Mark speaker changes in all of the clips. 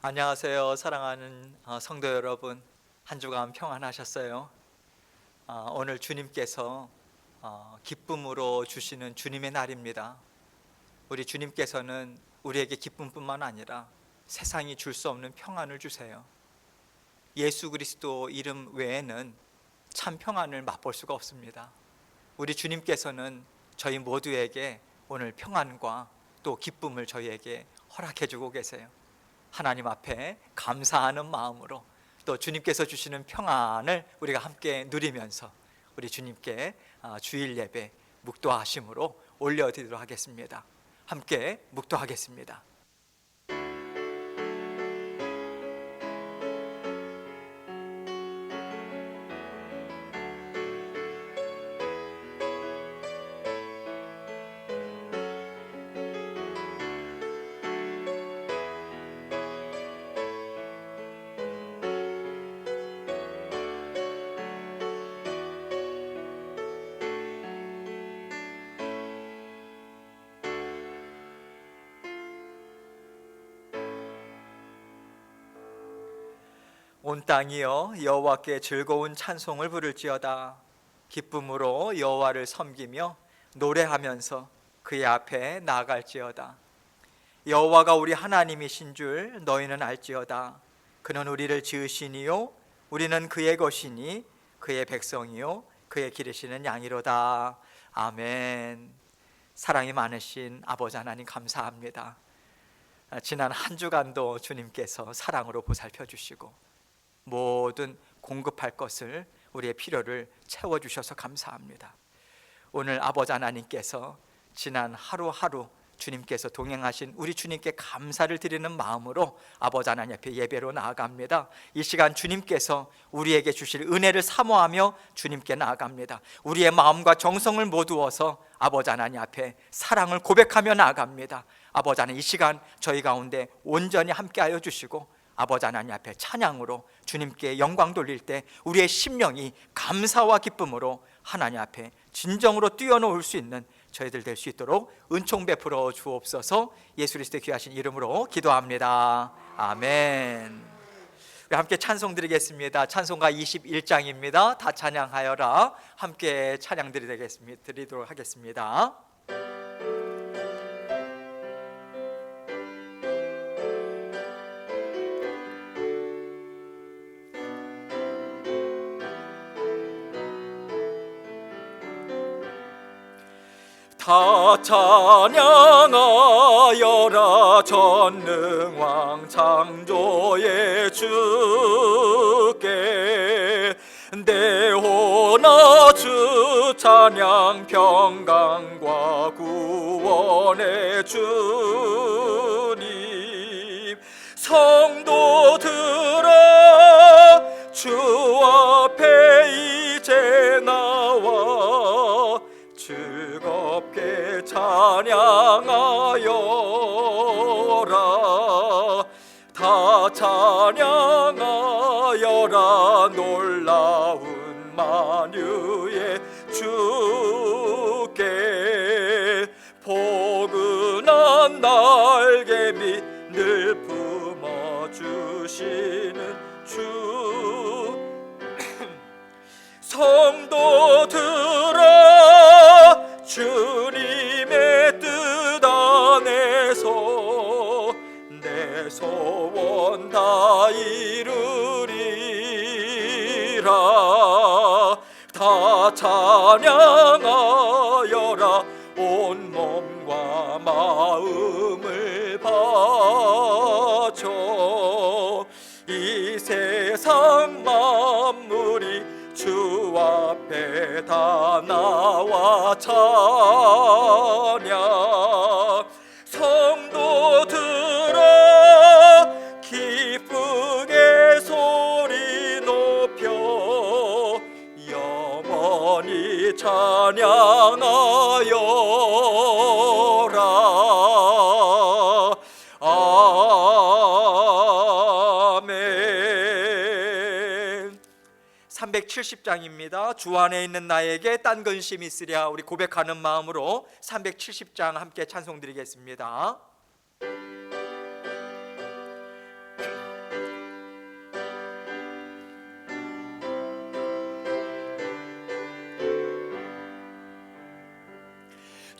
Speaker 1: 안녕하세요. 사랑하는 성도 여러분, 한 주간 평안하셨어요? 오늘 주님께서 기쁨으로 주시는 주님의 날입니다. 우리 주님께서는 우리에게 기쁨뿐만 아니라 세상이 줄 수 없는 평안을 주세요. 예수 그리스도 이름 외에는 참 평안을 맛볼 수가 없습니다. 우리 주님께서는 저희 모두에게 오늘 평안과 또 기쁨을 저희에게 허락해 주고 계세요. 하나님 앞에 감사하는 마음으로 또 주님께서 주시는 평안을 우리가 함께 누리면서 우리 주님께 주일 예배 묵도하심으로 올려드리도록 하겠습니다. 함께 묵도하겠습니다. 온 땅이여 여호와께 즐거운 찬송을 부를지어다. 기쁨으로 여호와를 섬기며 노래하면서 그의 앞에 나아갈지어다. 여호와가 우리 하나님이신 줄 너희는 알지어다. 그는 우리를 지으시니요 우리는 그의 것이니 그의 백성이요 그의 기르시는 양이로다. 아멘. 사랑이 많으신 아버지 하나님 감사합니다. 지난 한 주간도 주님께서 사랑으로 보살펴 주시고 모든 공급할 것을 우리의 필요를 채워주셔서 감사합니다. 오늘 아버지 하나님께서 지난 하루하루 주님께서 동행하신 우리 주님께 감사를 드리는 마음으로 아버지 하나님 앞에 예배로 나아갑니다. 이 시간 주님께서 우리에게 주실 은혜를 사모하며 주님께 나아갑니다. 우리의 마음과 정성을 모두어서 아버지 하나님 앞에 사랑을 고백하며 나아갑니다. 아버지 하나님 이 시간 저희 가운데 온전히 함께하여 주시고 아버지 하나님 앞에 찬양으로 주님께 영광 돌릴 때 우리의 심령이 감사와 기쁨으로 하나님 앞에 진정으로 뛰어놓을 수 있는 저희들 될 수 있도록 은총 베풀어 주옵소서. 예수 그리스도의 귀하신 이름으로 기도합니다. 아멘. 우리 함께 찬송 드리겠습니다. 찬송가 21장입니다. 다 찬양하여라. 함께 찬양 드리도록 하겠습니다. 다 찬양하여라. 전능왕 창조의 주께 내호나 주 찬양. 평강과 구원의 주님 성도들아 주 앞에 이제 나와 즐겁게 찬양하여라. 다 찬양하여라. 놀라운 만유의 주께 포근한 날개 밑 늘 품어주시는 주 성도들아 주님의 뜻 안에서 내 소원 다 이루리라. 다 찬양하여라. 온 몸과 마음을 바쳐 이 세상 만물이 주 앞에 다 나와 찬양. 성도들아 기쁘게 소리 높여 영원히 찬양하여라. 아멘. 370장입니다. 주 안에 있는 나에게 딴 근심이 있으랴. 우리 고백하는 마음으로 370장 함께 찬송 드리겠습니다.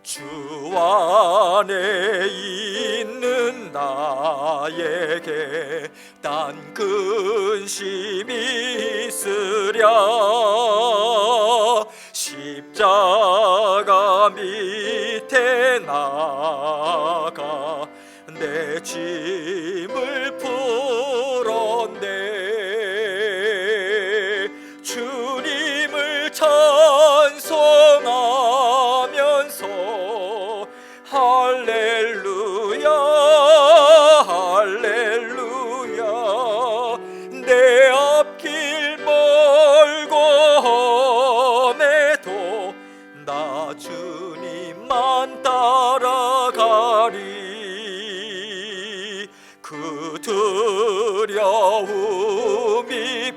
Speaker 1: 주 안에 있는 나에게 딴 근심이 있으랴. 십자가 밑에 나가 내 짐을 풀었네. 주님을 찬송하면서 할렐루야 할렐루야. 내 앞길 멀고 험해도 나 주님만 따라가리. 그 두려움이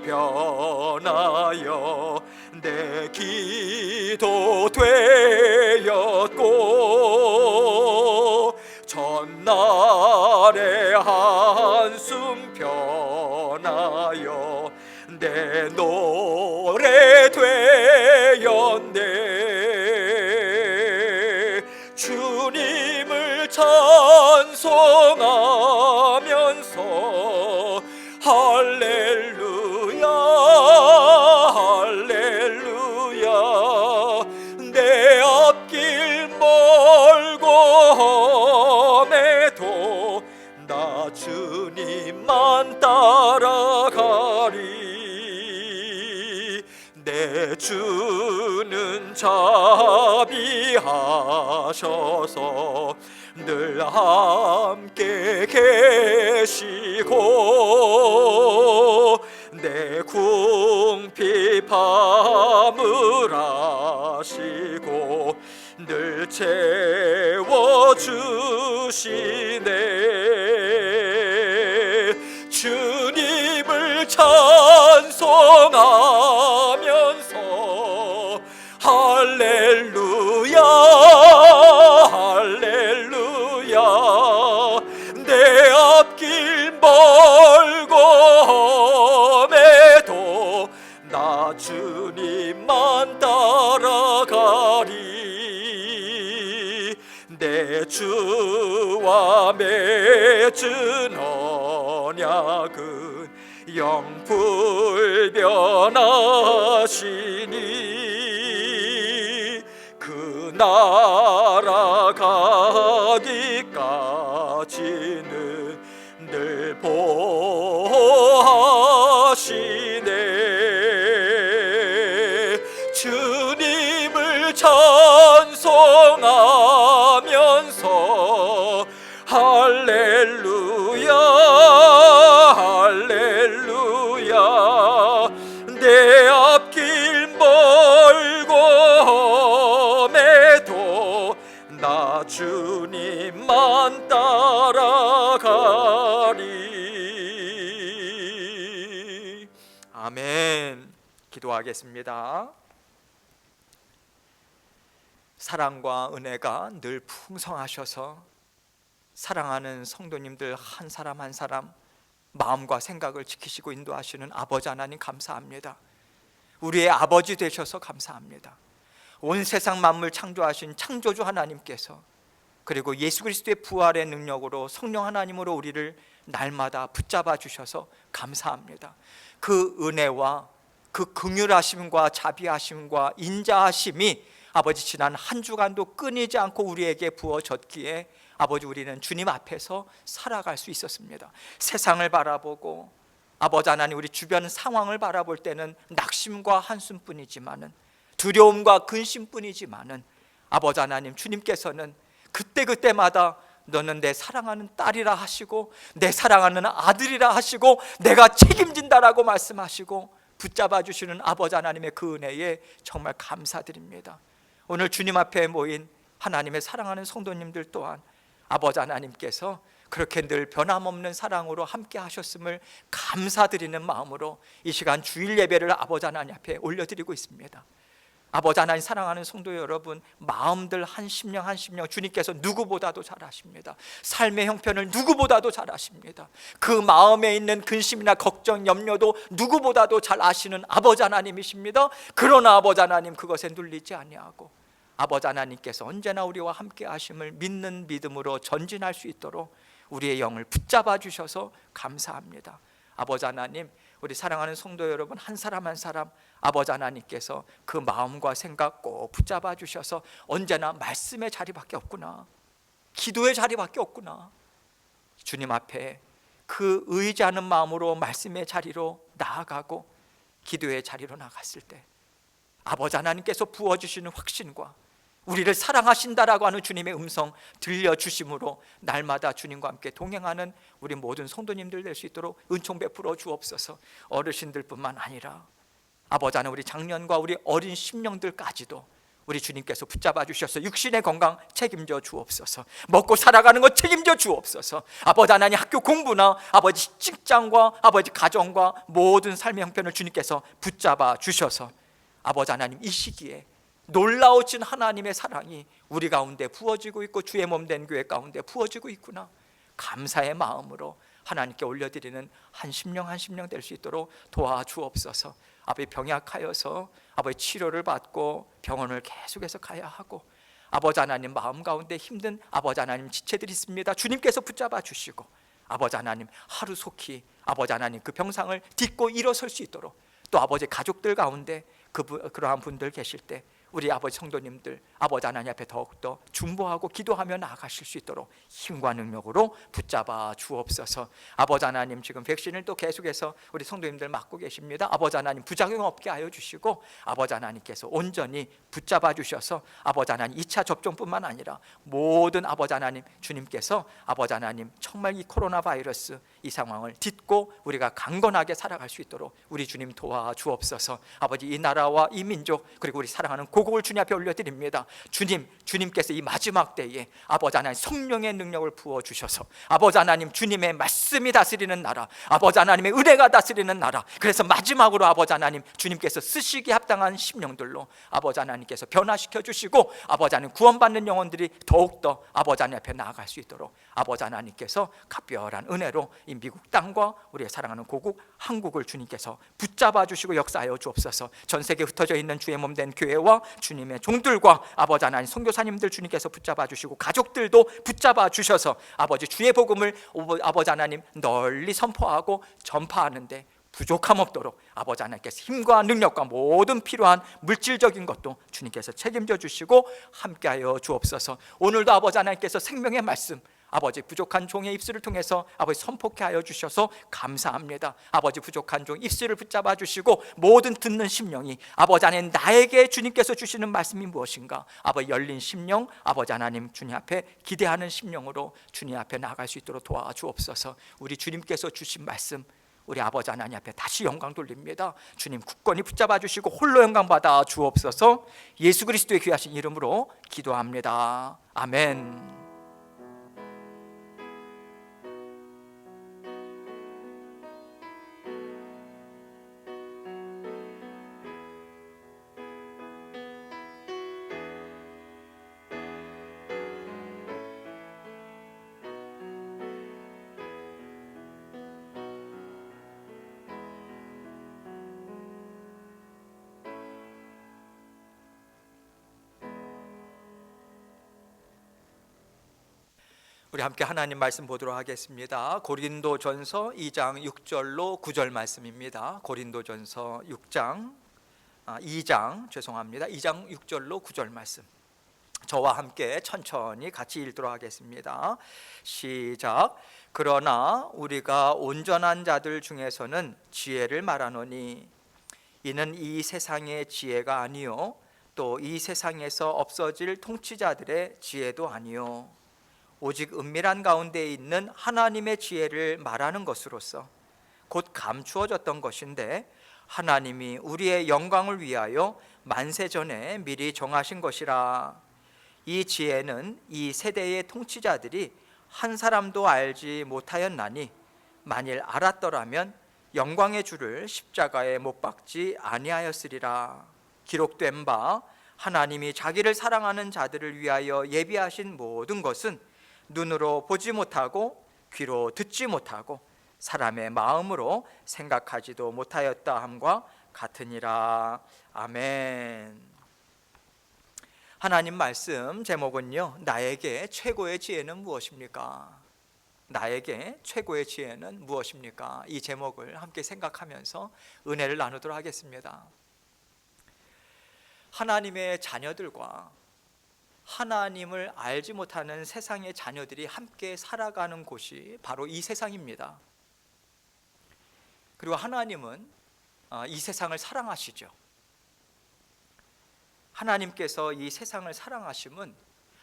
Speaker 1: 변하여 내 기도 되었고 전날의 한숨 변하여 내 노래 되었네. 주님을 찬송하면서 할렐루야 할렐루야. 내 앞길 멀고 험해도 나 주님만 따라가리. 내 주는 자비하셔서 늘 함께 계시고 내 궁핍함을 아시고 늘 채워주시네. 주님을 찬송하면서 할렐루야 할렐루야. 내 앞길 멀고 험해도 나 주님만 따라가리. 내 주와 맺은 언약은 영불변하시니 그 나라 가기까지는 늘 보호하시네. 주님을 찬송하면서 할렐루야 할렐루야. 내 앞길 멀고 험해도 나 주님만 따라가리. 아멘. 기도하겠습니다. 사랑과 은혜가 늘 풍성하셔서 사랑하는 성도님들 한 사람 한 사람 마음과 생각을 지키시고 인도하시는 아버지 하나님 감사합니다. 우리의 아버지 되셔서 감사합니다. 온 세상 만물 창조하신 창조주 하나님께서 그리고 예수 그리스도의 부활의 능력으로 성령 하나님으로 우리를 날마다 붙잡아 주셔서 감사합니다. 그 은혜와 그 긍휼하심과 자비하심과 인자하심이 아버지 지난 한 주간도 끊이지 않고 우리에게 부어졌기에 아버지 우리는 주님 앞에서 살아갈 수 있었습니다. 세상을 바라보고 아버지 하나님 우리 주변 상황을 바라볼 때는 낙심과 한숨뿐이지만은 두려움과 근심뿐이지만은 아버지 하나님 주님께서는 그때그때마다 너는 내 사랑하는 딸이라 하시고 내 사랑하는 아들이라 하시고 내가 책임진다라고 말씀하시고 붙잡아 주시는 아버지 하나님의 그 은혜에 정말 감사드립니다. 오늘 주님 앞에 모인 하나님의 사랑하는 성도님들 또한 아버지 하나님께서 그렇게 늘 변함없는 사랑으로 함께 하셨음을 감사드리는 마음으로 이 시간 주일 예배를 아버지 하나님 앞에 올려드리고 있습니다. 아버지 하나님 사랑하는 성도 여러분, 마음들 한 심령 한 심령 주님께서 누구보다도 잘 아십니다. 삶의 형편을 누구보다도 잘 아십니다. 그 마음에 있는 근심이나 걱정, 염려도 누구보다도 잘 아시는 아버지 하나님이십니다. 그러나 아버지 하나님 그것에 눌리지 아니하고 아버지 하나님께서 언제나 우리와 함께 하심을 믿는 믿음으로 전진할 수 있도록 우리의 영을 붙잡아 주셔서 감사합니다. 아버지 하나님, 우리 사랑하는 성도 여러분 한 사람 한 사람 아버지 하나님께서 그 마음과 생각 꼭 붙잡아 주셔서 언제나 말씀의 자리밖에 없구나, 기도의 자리밖에 없구나, 주님 앞에 그 의지하는 마음으로 말씀의 자리로 나아가고 기도의 자리로 나갔을 때 아버지 하나님께서 부어주시는 확신과 우리를 사랑하신다라고 하는 주님의 음성 들려주심으로 날마다 주님과 함께 동행하는 우리 모든 성도님들 될 수 있도록 은총 베풀어 주옵소서. 어르신들뿐만 아니라 아버지 하나님, 우리 장년과 우리 어린 심령들까지도 우리 주님께서 붙잡아 주셔서 육신의 건강 책임져 주옵소서. 먹고 살아가는 것 책임져 주옵소서. 아버지 하나님, 학교 공부나 아버지 직장과 아버지 가정과 모든 삶의 형편을 주님께서 붙잡아 주셔서 아버지 하나님, 이 시기에 놀라우신 하나님의 사랑이 우리 가운데 부어지고 있고 주의 몸 된 교회 가운데 부어지고 있구나, 감사의 마음으로 하나님께 올려드리는 한 심령 한 심령 될 수 있도록 도와주옵소서. 아버지, 병약하여서 아버지 치료를 받고 병원을 계속해서 가야 하고 아버지 하나님, 마음 가운데 힘든 아버지 하나님 지체들이 있습니다. 주님께서 붙잡아 주시고 아버지 하나님, 하루속히 아버지 하나님 그 병상을 딛고 일어설 수 있도록, 또 아버지 가족들 가운데 그러한 분들 계실 때 우리 아버지 성도님들 아버지 하나님 앞에 더욱더 중보하고 기도하며 나아가실 수 있도록 힘과 능력으로 붙잡아 주옵소서. 아버지 하나님, 지금 백신을 또 계속해서 우리 성도님들 맞고 계십니다. 아버지 하나님, 부작용 없게 하여 주시고 아버지 하나님께서 온전히 붙잡아 주셔서 아버지 하나님 2차 접종뿐만 아니라 모든 아버지 하나님 주님께서 아버지 하나님 정말 이 코로나 바이러스 이 상황을 딛고 우리가 강건하게 살아갈 수 있도록 우리 주님 도와주옵소서. 아버지, 이 나라와 이 민족 그리고 우리 사랑하는 고국을 주님 앞에 올려드립니다. 주님께서 이 마지막 때에 아버지 하나님 성령의 능력을 부어주셔서 아버지 하나님 주님의 말씀이 다스리는 나라, 아버지 하나님의 은혜가 다스리는 나라, 그래서 마지막으로 아버지 하나님 주님께서 쓰시기에 합당한 심령들로 아버지 하나님께서 변화시켜 주시고 아버지 하나님 구원받는 영혼들이 더욱더 아버지 하나님 앞에 나아갈 수 있도록 아버지 하나님께서 각별한 은혜로 이 미국 땅과 우리의 사랑하는 고국 한국을 주님께서 붙잡아 주시고 역사하여 주옵소서. 전 세계에 흩어져 있는 주의 몸 된 교회와 주님의 종들과 아버지 하나님 선교사님들 주님께서 붙잡아 주시고 가족들도 붙잡아 주셔서 아버지 주의 복음을 아버지 하나님 널리 선포하고 전파하는데 부족함 없도록 아버지 하나님께서 힘과 능력과 모든 필요한 물질적인 것도 주님께서 책임져 주시고 함께하여 주옵소서. 오늘도 아버지 하나님께서 생명의 말씀 아버지 부족한 종의 입술을 통해서 아버지 선포케 하여 주셔서 감사합니다. 아버지 부족한 종 입술을 붙잡아 주시고 모든 듣는 심령이 아버지 하나님 나에게 주님께서 주시는 말씀이 무엇인가, 아버지 열린 심령 아버지 하나님 주님 앞에 기대하는 심령으로 주님 앞에 나아갈 수 있도록 도와주옵소서. 우리 주님께서 주신 말씀 우리 아버지 하나님 앞에 다시 영광 돌립니다. 주님 굳건히 붙잡아 주시고 홀로 영광 받아 주옵소서. 예수 그리스도의 귀하신 이름으로 기도합니다. 아멘. 우리 함께 하나님 말씀 보도록 하겠습니다. 고린도전서 2장 6절로 9절 말씀입니다. 고린도전서 2장 6절로 9절 말씀. 저와 함께 천천히 같이 읽도록 하겠습니다. 시작. 그러나 우리가 온전한 자들 중에서는 지혜를 말하노니 이는 이 세상의 지혜가 아니요 또 이 세상에서 없어질 통치자들의 지혜도 아니요 오직 은밀한 가운데 있는 하나님의 지혜를 말하는 것으로서 곧 감추어졌던 것인데 하나님이 우리의 영광을 위하여 만세 전에 미리 정하신 것이라. 이 지혜는 이 세대의 통치자들이 한 사람도 알지 못하였나니 만일 알았더라면 영광의 주를 십자가에 못 박지 아니하였으리라. 기록된 바 하나님이 자기를 사랑하는 자들을 위하여 예비하신 모든 것은 눈으로 보지 못하고 귀로 듣지 못하고 사람의 마음으로 생각하지도 못하였다 함과 같으니라. 아멘. 하나님 말씀 제목은요, 나에게 최고의 지혜는 무엇입니까? 나에게 최고의 지혜는 무엇입니까? 이 제목을 함께 생각하면서 은혜를 나누도록 하겠습니다. 하나님의 자녀들과 하나님을 알지 못하는 세상의 자녀들이 함께 살아가는 곳이 바로 이 세상입니다. 그리고 하나님은 이 세상을 사랑하시죠. 하나님께서 이 세상을 사랑하심은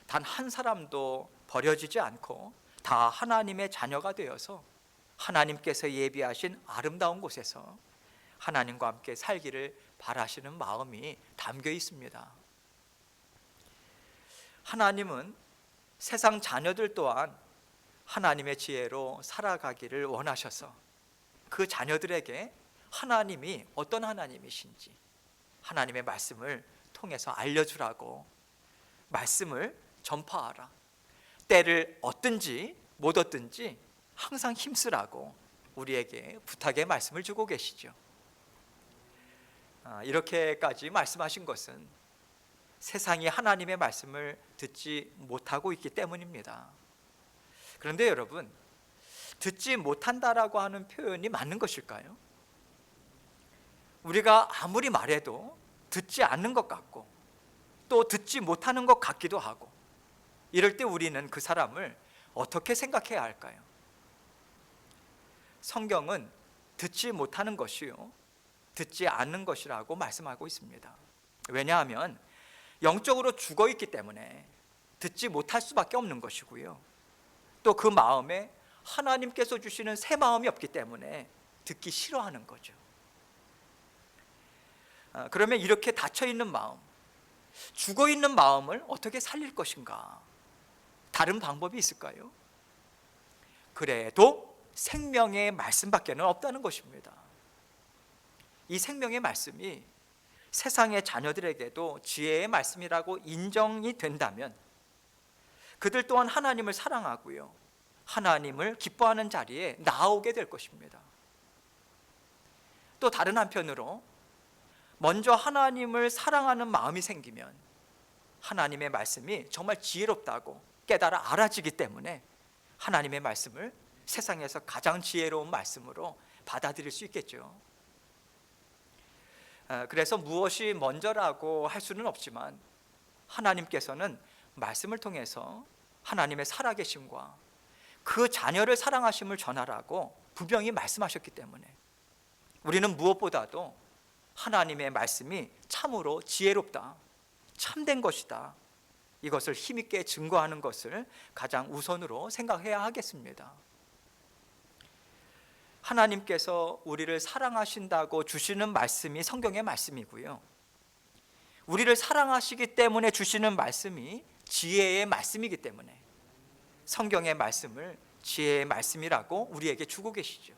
Speaker 1: 단 한 사람도 버려지지 않고 다 하나님의 자녀가 되어서 하나님께서 예비하신 아름다운 곳에서 하나님과 함께 살기를 바라시는 마음이 담겨 있습니다. 하나님은 세상 자녀들 또한 하나님의 지혜로 살아가기를 원하셔서 그 자녀들에게 하나님이 어떤 하나님이신지 하나님의 말씀을 통해서 알려주라고, 말씀을 전파하라, 때를 얻든지 못 얻든지 항상 힘쓰라고 우리에게 부탁의 말씀을 주고 계시죠. 이렇게까지 말씀하신 것은 세상이 하나님의 말씀을 듣지 못하고 있기 때문입니다. 그런데 여러분, 듣지 못한다라고 하는 표현이 맞는 것일까요? 우리가 아무리 말해도 듣지 않는 것 같고 또 듣지 못하는 것 같기도 하고, 이럴 때 우리는 그 사람을 어떻게 생각해야 할까요? 성경은 듣지 못하는 것이요, 듣지 않는 것이라고 말씀하고 있습니다. 왜냐하면 영적으로 죽어 있기 때문에 듣지 못할 수밖에 없는 것이고요, 또 그 마음에 하나님께서 주시는 새 마음이 없기 때문에 듣기 싫어하는 거죠. 그러면 이렇게 닫혀 있는 마음, 죽어 있는 마음을 어떻게 살릴 것인가? 다른 방법이 있을까요? 그래도 생명의 말씀밖에는 없다는 것입니다. 이 생명의 말씀이 세상의 자녀들에게도 지혜의 말씀이라고 인정이 된다면 그들 또한 하나님을 사랑하고요, 하나님을 기뻐하는 자리에 나오게 될 것입니다. 또 다른 한편으로 먼저 하나님을 사랑하는 마음이 생기면 하나님의 말씀이 정말 지혜롭다고 깨달아 알아지기 때문에 하나님의 말씀을 세상에서 가장 지혜로운 말씀으로 받아들일 수 있겠죠. 그래서 무엇이 먼저라고 할 수는 없지만 하나님께서는 말씀을 통해서 하나님의 살아계심과 그 자녀를 사랑하심을 전하라고 분명히 말씀하셨기 때문에 우리는 무엇보다도 하나님의 말씀이 참으로 지혜롭다, 참된 것이다, 이것을 힘있게 증거하는 것을 가장 우선으로 생각해야 하겠습니다. 하나님께서 우리를 사랑하신다고 주시는 말씀이 성경의 말씀이고요, 우리를 사랑하시기 때문에 주시는 말씀이 지혜의 말씀이기 때문에 성경의 말씀을 지혜의 말씀이라고 우리에게 주고 계시죠.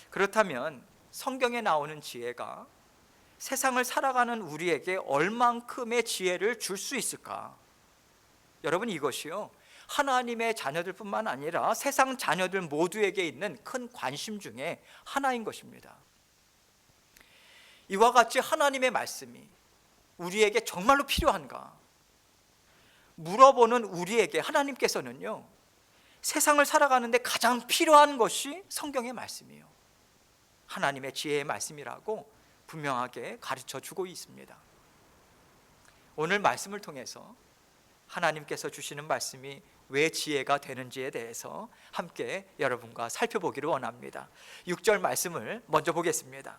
Speaker 1: 그렇다면 성경에 나오는 지혜가 세상을 살아가는 우리에게 얼만큼의 지혜를 줄 수 있을까? 여러분, 이것이요, 하나님의 자녀들뿐만 아니라 세상 자녀들 모두에게 있는 큰 관심 중에 하나인 것입니다. 이와 같이 하나님의 말씀이 우리에게 정말로 필요한가 물어보는 우리에게 하나님께서는요, 세상을 살아가는데 가장 필요한 것이 성경의 말씀이에요. 하나님의 지혜의 말씀이라고 분명하게 가르쳐 주고 있습니다. 오늘 말씀을 통해서 하나님께서 주시는 말씀이 왜 지혜가 되는지에 대해서 함께 여러분과 살펴보기를 원합니다. 6절 말씀을 먼저 보겠습니다.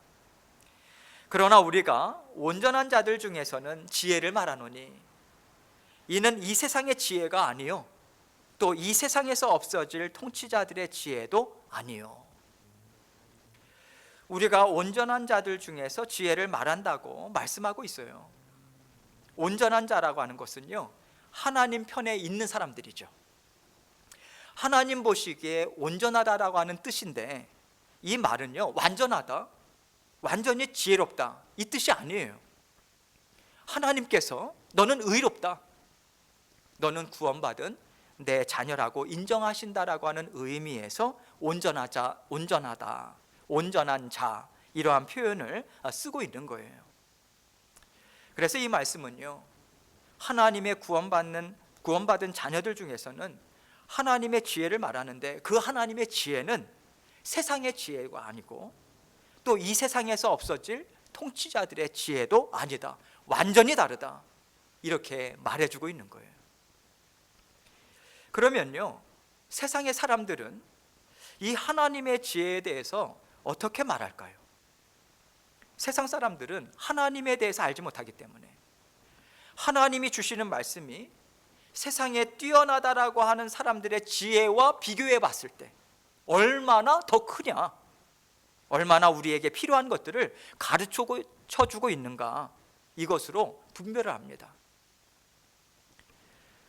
Speaker 1: 그러나 우리가 온전한 자들 중에서는 지혜를 말하노니 이는 이 세상의 지혜가 아니요 또 이 세상에서 없어질 통치자들의 지혜도 아니요. 우리가 온전한 자들 중에서 지혜를 말한다고 말씀하고 있어요. 온전한 자라고 하는 것은요, 하나님 편에 있는 사람들이죠. 하나님 보시기에 온전하다라고 하는 뜻인데, 이 말은요, 완전하다, 완전히 지혜롭다, 이 뜻이 아니에요. 하나님께서 너는 의롭다, 너는 구원받은 내 자녀라고 인정하신다라고 하는 의미에서 온전하자, 온전하다, 온전한 자, 이러한 표현을 쓰고 있는 거예요. 그래서 이 말씀은요, 하나님의 구원받은 자녀들 중에서는 하나님의 지혜를 말하는데, 그 하나님의 지혜는 세상의 지혜가 아니고 또 이 세상에서 없어질 통치자들의 지혜도 아니다, 완전히 다르다, 이렇게 말해주고 있는 거예요. 그러면요, 세상의 사람들은 이 하나님의 지혜에 대해서 어떻게 말할까요? 세상 사람들은 하나님에 대해서 알지 못하기 때문에 하나님이 주시는 말씀이 세상에 뛰어나다라고 하는 사람들의 지혜와 비교해 봤을 때 얼마나 더 크냐, 얼마나 우리에게 필요한 것들을 가르쳐주고 있는가, 이것으로 분별을 합니다.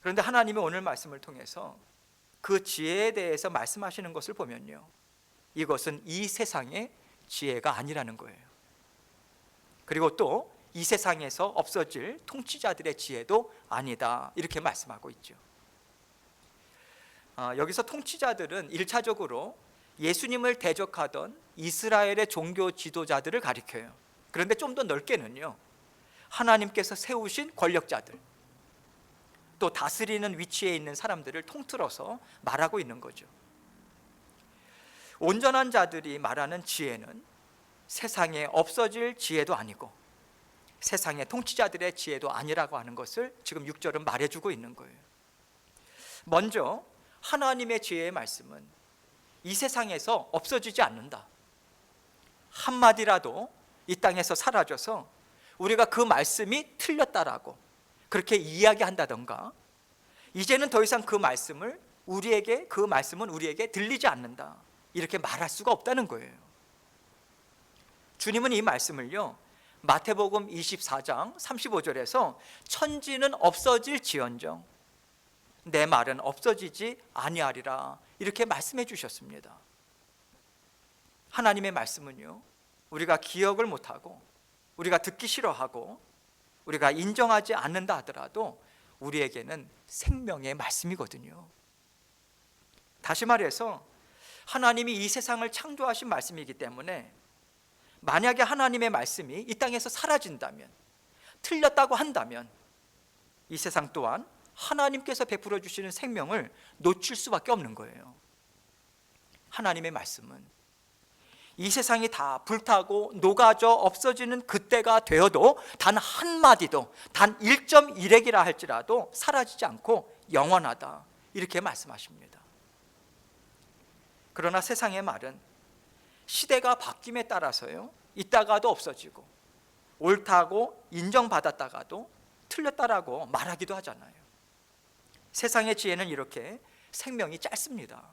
Speaker 1: 그런데 하나님이 오늘 말씀을 통해서 그 지혜에 대해서 말씀하시는 것을 보면요, 이것은 이 세상의 지혜가 아니라는 거예요. 그리고 또 이 세상에서 없어질 통치자들의 지혜도 아니다, 이렇게 말씀하고 있죠. 여기서 통치자들은 1차적으로 예수님을 대적하던 이스라엘의 종교 지도자들을 가리켜요. 그런데 좀 더 넓게는요, 하나님께서 세우신 권력자들, 또 다스리는 위치에 있는 사람들을 통틀어서 말하고 있는 거죠. 온전한 자들이 말하는 지혜는 세상에 없어질 지혜도 아니고 세상의 통치자들의 지혜도 아니라고 하는 것을 지금 6절은 말해주고 있는 거예요. 먼저 하나님의 지혜의 말씀은 이 세상에서 없어지지 않는다. 한마디라도 이 땅에서 사라져서 우리가 그 말씀이 틀렸다라고 그렇게 이야기한다던가, 이제는 더 이상 그 말씀은 우리에게 들리지 않는다, 이렇게 말할 수가 없다는 거예요. 주님은 이 말씀을요, 마태복음 24장 35절에서 천지는 없어질지언정 내 말은 없어지지 아니하리라, 이렇게 말씀해 주셨습니다. 하나님의 말씀은요, 우리가 기억을 못하고 우리가 듣기 싫어하고 우리가 인정하지 않는다 하더라도 우리에게는 생명의 말씀이거든요. 다시 말해서 하나님이 이 세상을 창조하신 말씀이기 때문에 만약에 하나님의 말씀이 이 땅에서 사라진다면, 틀렸다고 한다면 이 세상 또한 하나님께서 베풀어 주시는 생명을 놓칠 수밖에 없는 거예요. 하나님의 말씀은 이 세상이 다 불타고 녹아져 없어지는 그때가 되어도 단 한마디도, 단 1.1핵이라 할지라도 사라지지 않고 영원하다, 이렇게 말씀하십니다. 그러나 세상의 말은 시대가 바뀜에 따라서요, 있다가도 없어지고 옳다고 인정받았다가도 틀렸다라고 말하기도 하잖아요. 세상의 지혜는 이렇게 생명이 짧습니다.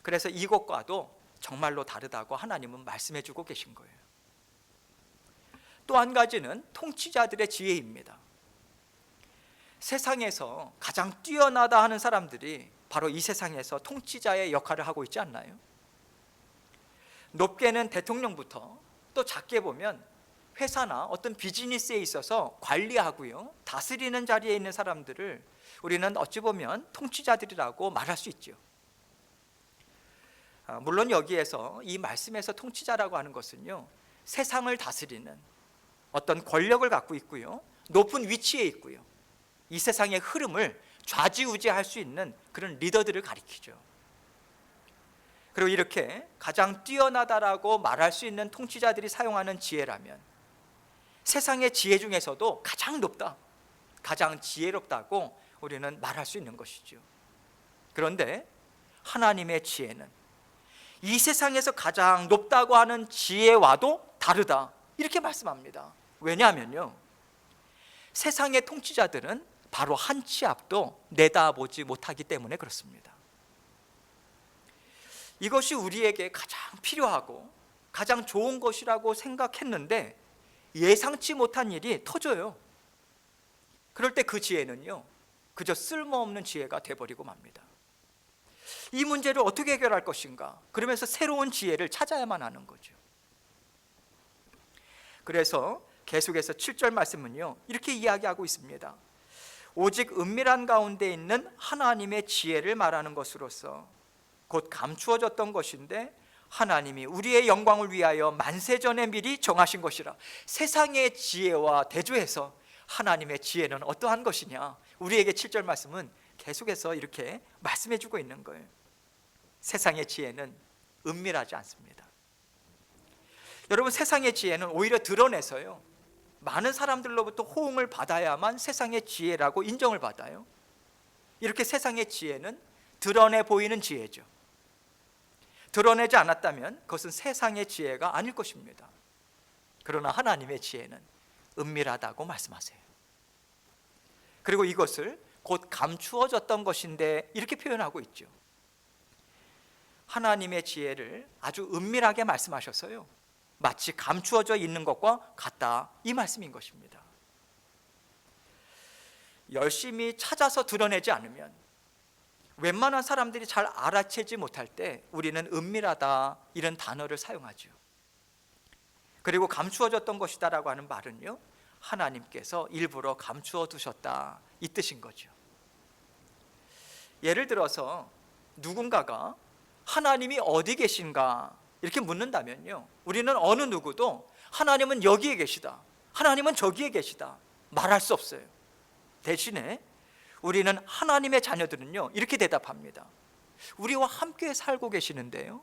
Speaker 1: 그래서 이것과도 정말로 다르다고 하나님은 말씀해 주고 계신 거예요. 또 한 가지는 통치자들의 지혜입니다. 세상에서 가장 뛰어나다 하는 사람들이 바로 이 세상에서 통치자의 역할을 하고 있지 않나요? 높게는 대통령부터 또 작게 보면 회사나 어떤 비즈니스에 있어서 관리하고요, 다스리는 자리에 있는 사람들을 우리는 어찌 보면 통치자들이라고 말할 수 있죠. 물론 여기에서 이 말씀에서 통치자라고 하는 것은요, 세상을 다스리는 어떤 권력을 갖고 있고요, 높은 위치에 있고요, 이 세상의 흐름을 좌지우지할 수 있는 그런 리더들을 가리키죠. 그리고 이렇게 가장 뛰어나다라고 말할 수 있는 통치자들이 사용하는 지혜라면 세상의 지혜 중에서도 가장 높다, 가장 지혜롭다고 우리는 말할 수 있는 것이죠. 그런데 하나님의 지혜는 이 세상에서 가장 높다고 하는 지혜와도 다르다, 이렇게 말씀합니다. 왜냐하면요, 세상의 통치자들은 바로 한 치 앞도 내다보지 못하기 때문에 그렇습니다. 이것이 우리에게 가장 필요하고 가장 좋은 것이라고 생각했는데 예상치 못한 일이 터져요. 그럴 때 그 지혜는요, 그저 쓸모없는 지혜가 돼버리고 맙니다. 이 문제를 어떻게 해결할 것인가, 그러면서 새로운 지혜를 찾아야만 하는 거죠. 그래서 계속해서 7절 말씀은요, 이렇게 이야기하고 있습니다. 오직 은밀한 가운데 있는 하나님의 지혜를 말하는 것으로서 곧 감추어졌던 것인데 하나님이 우리의 영광을 위하여 만세전에 미리 정하신 것이라. 세상의 지혜와 대조해서 하나님의 지혜는 어떠한 것이냐? 우리에게 7절 말씀은 계속해서 이렇게 말씀해 주고 있는 거예요. 세상의 지혜는 은밀하지 않습니다. 여러분, 세상의 지혜는 오히려 드러내서요, 많은 사람들로부터 호응을 받아야만 세상의 지혜라고 인정을 받아요. 이렇게 세상의 지혜는 드러내 보이는 지혜죠. 드러내지 않았다면 그것은 세상의 지혜가 아닐 것입니다. 그러나 하나님의 지혜는 은밀하다고 말씀하세요. 그리고 이것을 곧 감추어졌던 것인데 이렇게 표현하고 있죠. 하나님의 지혜를 아주 은밀하게 말씀하셔서요, 마치 감추어져 있는 것과 같다, 이 말씀인 것입니다. 열심히 찾아서 드러내지 않으면, 웬만한 사람들이 잘 알아채지 못할 때 우리는 은밀하다, 이런 단어를 사용하죠. 그리고 감추어졌던 것이다라고 하는 말은요, 하나님께서 일부러 감추어 두셨다, 이 뜻인 거죠. 예를 들어서 누군가가 하나님이 어디 계신가 이렇게 묻는다면요, 우리는 어느 누구도 하나님은 여기에 계시다, 하나님은 저기에 계시다 말할 수 없어요. 대신에 우리는 하나님의 자녀들은요, 이렇게 대답합니다. 우리와 함께 살고 계시는데요.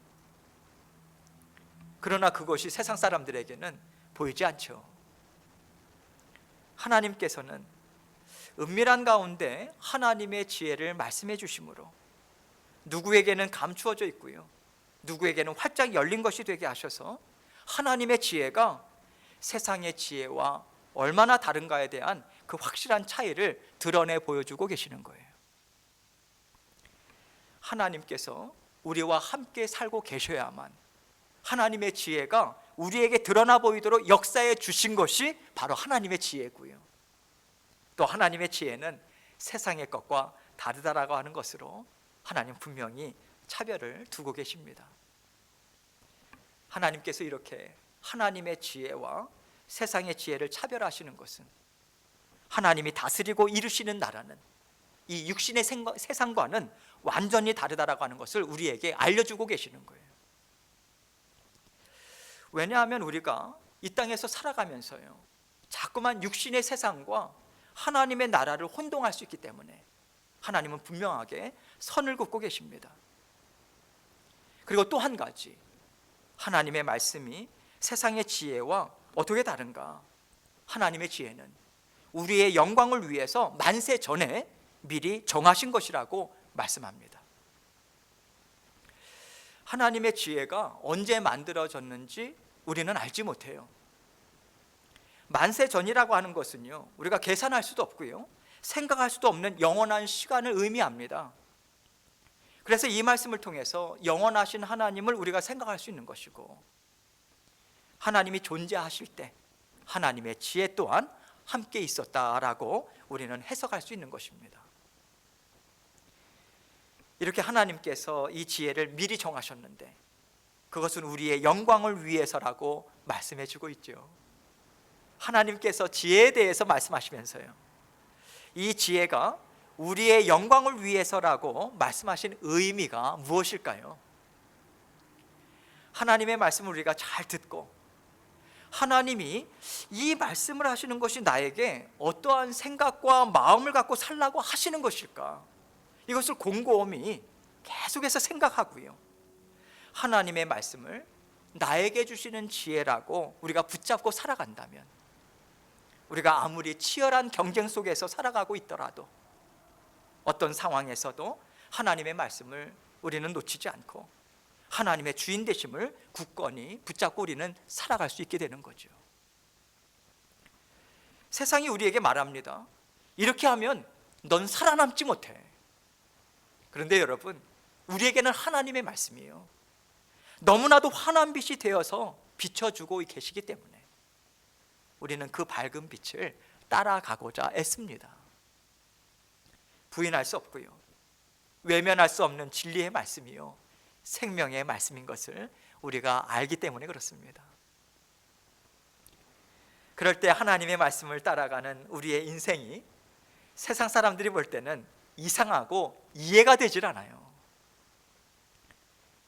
Speaker 1: 그러나 그것이 세상 사람들에게는 보이지 않죠. 하나님께서는 은밀한 가운데 하나님의 지혜를 말씀해 주심으로 누구에게는 감추어져 있고요, 누구에게는 활짝 열린 것이 되게 하셔서 하나님의 지혜가 세상의 지혜와 얼마나 다른가에 대한 그 확실한 차이를 드러내 보여주고 계시는 거예요. 하나님께서 우리와 함께 살고 계셔야만 하나님의 지혜가 우리에게 드러나 보이도록 역사해 주신 것이 바로 하나님의 지혜고요, 또 하나님의 지혜는 세상의 것과 다르다라고 하는 것으로 하나님 분명히 차별을 두고 계십니다. 하나님께서 이렇게 하나님의 지혜와 세상의 지혜를 차별하시는 것은 하나님이 다스리고 이루시는 나라는 이 육신의 세상과는 완전히 다르다라고 하는 것을 우리에게 알려주고 계시는 거예요. 왜냐하면 우리가 이 땅에서 살아가면서요, 자꾸만 육신의 세상과 하나님의 나라를 혼동할 수 있기 때문에 하나님은 분명하게 선을 긋고 계십니다. 그리고 또 한 가지, 하나님의 말씀이 세상의 지혜와 어떻게 다른가? 하나님의 지혜는 우리의 영광을 위해서 만세 전에 미리 정하신 것이라고 말씀합니다. 하나님의 지혜가 언제 만들어졌는지 우리는 알지 못해요. 만세 전이라고 하는 것은요, 우리가 계산할 수도 없고요, 생각할 수도 없는 영원한 시간을 의미합니다. 그래서 이 말씀을 통해서 영원하신 하나님을 우리가 생각할 수 있는 것이고, 하나님이 존재하실 때 하나님의 지혜 또한 함께 있었다라고 우리는 해석할 수 있는 것입니다. 이렇게 하나님께서 이 지혜를 미리 정하셨는데 그것은 우리의 영광을 위해서라고 말씀해 주고 있죠. 하나님께서 지혜에 대해서 말씀하시면서요, 이 지혜가 우리의 영광을 위해서라고 말씀하신 의미가 무엇일까요? 하나님의 말씀을 우리가 잘 듣고 하나님이 이 말씀을 하시는 것이 나에게 어떠한 생각과 마음을 갖고 살라고 하시는 것일까? 이것을 곰곰이 계속해서 생각하고요, 하나님의 말씀을 나에게 주시는 지혜라고 우리가 붙잡고 살아간다면, 우리가 아무리 치열한 경쟁 속에서 살아가고 있더라도 어떤 상황에서도 하나님의 말씀을 우리는 놓치지 않고 하나님의 주인 되심을 굳건히 붙잡고 우리는 살아갈 수 있게 되는 거죠. 세상이 우리에게 말합니다. 이렇게 하면 넌 살아남지 못해. 그런데 여러분, 우리에게는 하나님의 말씀이에요. 너무나도 환한 빛이 되어서 비춰주고 계시기 때문에 우리는 그 밝은 빛을 따라가고자 애씁니다. 부인할 수 없고요, 외면할 수 없는 진리의 말씀이요, 생명의 말씀인 것을 우리가 알기 때문에 그렇습니다. 그럴 때 하나님의 말씀을 따라가는 우리의 인생이 세상 사람들이 볼 때는 이상하고 이해가 되질 않아요.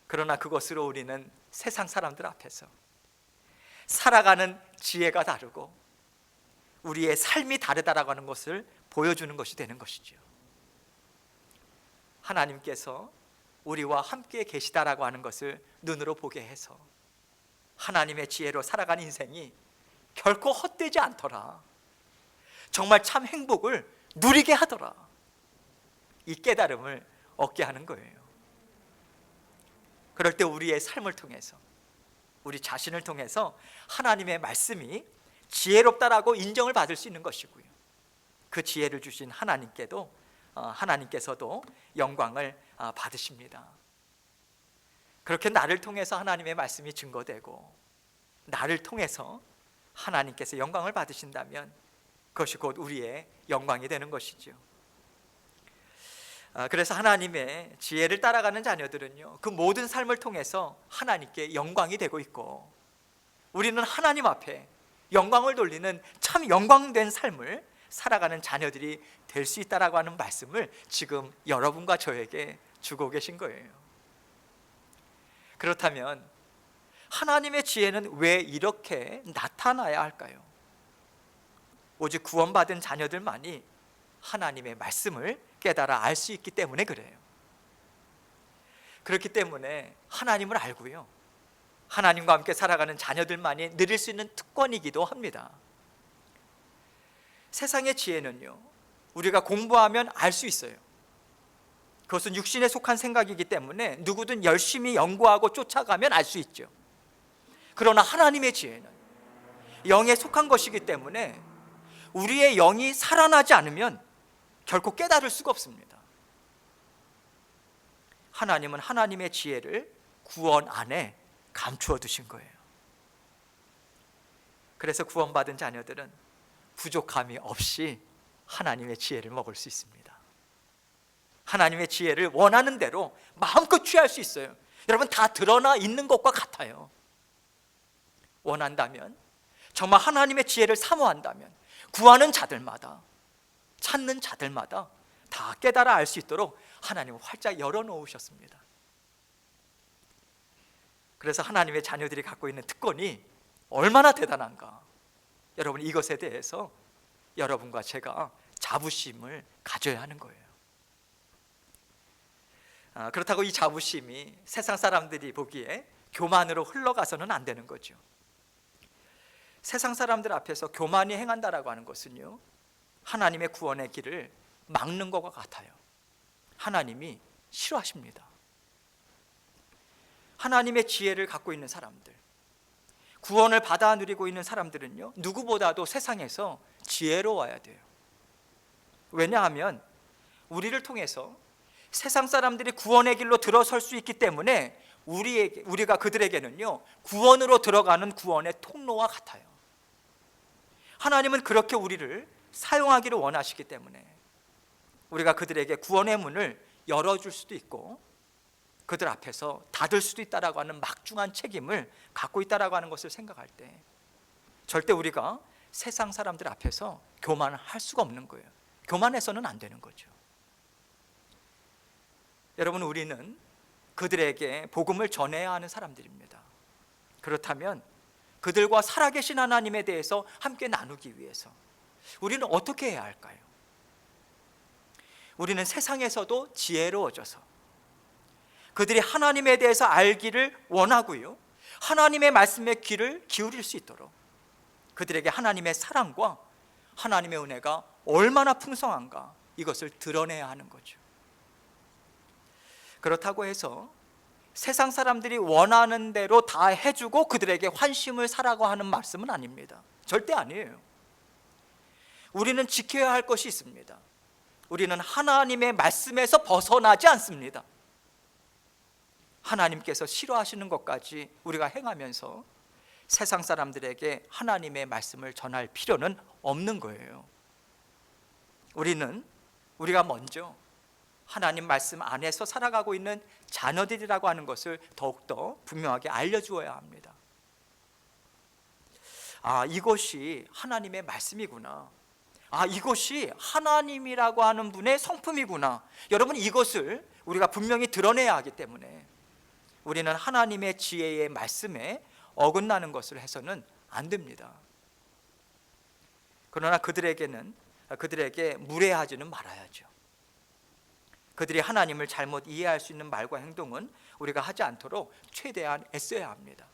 Speaker 1: 그러나 그것으로 우리는 세상 사람들 앞에서 살아가는 지혜가 다르고 우리의 삶이 다르다라고 하는 것을 보여주는 것이 되는 것이죠. 하나님께서 우리와 함께 계시다라고 하는 것을 눈으로 보게 해서 하나님의 지혜로 살아가는 인생이 결코 헛되지 않더라, 정말 참 행복을 누리게 하더라, 이 깨달음을 얻게 하는 거예요. 그럴 때 우리의 삶을 통해서, 우리 자신을 통해서 하나님의 말씀이 지혜롭다라고 인정을 받을 수 있는 것이고요, 그 지혜를 주신 하나님께서도 영광을 받으십니다. 그렇게 나를 통해서 하나님의 말씀이 증거되고 나를 통해서 하나님께서 영광을 받으신다면 그것이 곧 우리의 영광이 되는 것이죠. 그래서 하나님의 지혜를 따라가는 자녀들은요, 그 모든 삶을 통해서 하나님께 영광이 되고 있고, 우리는 하나님 앞에 영광을 돌리는 참 영광된 삶을 살아가는 자녀들이 될 수 있다라고 하는 말씀을 지금 여러분과 저에게 주고 계신 거예요. 그렇다면 하나님의 지혜는 왜 이렇게 나타나야 할까요? 오직 구원받은 자녀들만이 하나님의 말씀을 깨달아 알 수 있기 때문에 그래요. 그렇기 때문에 하나님을 알고요, 하나님과 함께 살아가는 자녀들만이 누릴 수 있는 특권이기도 합니다. 세상의 지혜는요, 우리가 공부하면 알 수 있어요. 그것은 육신에 속한 생각이기 때문에 누구든 열심히 연구하고 쫓아가면 알 수 있죠. 그러나 하나님의 지혜는 영에 속한 것이기 때문에 우리의 영이 살아나지 않으면 결코 깨달을 수가 없습니다. 하나님은 하나님의 지혜를 구원 안에 감추어 두신 거예요. 그래서 구원받은 자녀들은 부족함이 없이 하나님의 지혜를 먹을 수 있습니다. 하나님의 지혜를 원하는 대로 마음껏 취할 수 있어요. 여러분, 다 드러나 있는 것과 같아요. 원한다면, 정말 하나님의 지혜를 사모한다면 구하는 자들마다, 찾는 자들마다 다 깨달아 알 수 있도록 하나님은 활짝 열어놓으셨습니다. 그래서 하나님의 자녀들이 갖고 있는 특권이 얼마나 대단한가, 여러분, 이것에 대해서 여러분과 제가 자부심을 가져야 하는 거예요. 그렇다고 이 자부심이 세상 사람들이 보기에 교만으로 흘러가서는 안 되는 거죠. 세상 사람들 앞에서 교만이 행한다라고 하는 것은요, 하나님의 구원의 길을 막는 것과 같아요. 하나님이 싫어하십니다. 하나님의 지혜를 갖고 있는 사람들, 구원을 받아 누리고 있는 사람들은요, 누구보다도 세상에서 지혜로워야 돼요. 왜냐하면 우리를 통해서 세상 사람들이 구원의 길로 들어설 수 있기 때문에 우리가 그들에게는요, 구원으로 들어가는 구원의 통로와 같아요. 하나님은 그렇게 우리를 사용하기를 원하시기 때문에 우리가 그들에게 구원의 문을 열어줄 수도 있고 그들 앞에서 닫을 수도 있다라고 하는 막중한 책임을 갖고 있다라고 하는 것을 생각할 때 절대 우리가 세상 사람들 앞에서 교만을 할 수가 없는 거예요. 교만해서는 안 되는 거죠. 여러분, 우리는 그들에게 복음을 전해야 하는 사람들입니다. 그렇다면 그들과 살아계신 하나님에 대해서 함께 나누기 위해서 우리는 어떻게 해야 할까요? 우리는 세상에서도 지혜로워져서 그들이 하나님에 대해서 알기를 원하고요, 하나님의 말씀에 귀를 기울일 수 있도록 그들에게 하나님의 사랑과 하나님의 은혜가 얼마나 풍성한가, 이것을 드러내야 하는 거죠. 그렇다고 해서 세상 사람들이 원하는 대로 다 해주고 그들에게 환심을 사라고 하는 말씀은 아닙니다. 절대 아니에요. 우리는 지켜야 할 것이 있습니다. 우리는 하나님의 말씀에서 벗어나지 않습니다. 하나님께서 싫어하시는 것까지 우리가 행하면서 세상 사람들에게 하나님의 말씀을 전할 필요는 없는 거예요. 우리가 먼저 하나님 말씀 안에서 살아가고 있는 자녀들이라고 하는 것을 더욱더 분명하게 알려주어야 합니다. 이것이 하나님의 말씀이구나, 이것이 하나님이라고 하는 분의 성품이구나, 여러분, 이것을 우리가 분명히 드러내야 하기 때문에 우리는 하나님의 지혜의 말씀에 어긋나는 것을 해서는 안 됩니다. 그러나 그들에게 무례하지는 말아야죠. 그들이 하나님을 잘못 이해할 수 있는 말과 행동은 우리가 하지 않도록 최대한 애써야 합니다.